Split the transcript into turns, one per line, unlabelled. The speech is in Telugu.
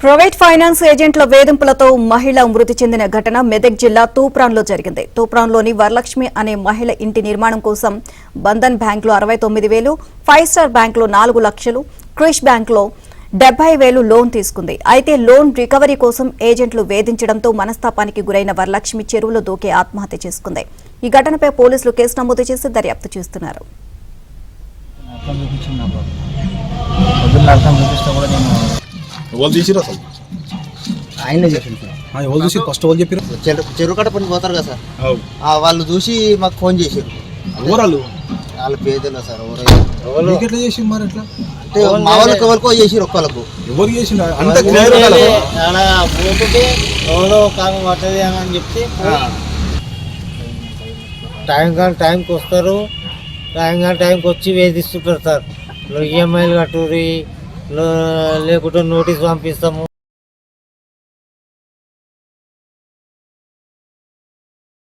ప్రైవేట్ ఫైనాన్స్ ఏజెంట్ల వేధింపులతో మహిళ మృతి చెందిన ఘటన మెదక్ జిల్లా తూప్రాన్లో జరిగింది. తూప్రాన్లోని వరలక్ష్మి అనే మహిళ ఇంటి నిర్మాణం కోసం బంధన్ బ్యాంకులో 69,000, 5 స్టార్ బ్యాంకులో 4 లక్షలు, క్రిష్ బ్యాంకులో 70,000 లోన్ తీసుకుంది. అయితే లోన్ రికవరీ కోసం ఏజెంట్లు వేధించడంతో మనస్తాపానికి గురైన వరలక్ష్మి చెరువులో దూకి ఆత్మహత్య చేసుకుంది. ఈ ఘటనపై పోలీసులు కేసు నమోదు చేసి దర్యాప్తు చేస్తున్నారు.
చెరువు కట్ట పని పోతారు కదా సార్, వాళ్ళు చూసి మాకు ఫోన్ చేశారు. వాళ్ళ పేదలు సార్, మా వాళ్ళకి ఎవరికో చేసారు, ఒక్కళ్ళకు
ఎవరు చేసిన
ఎవరో కాలం పట్టది అని చెప్తే టైంకి వస్తారు. టైంకి వచ్చి వేధిస్తుంటారు సార్. ఈఎంఐలు కట్టుర్రి, లేకుంటే నోటీస్ పంపిస్తాము.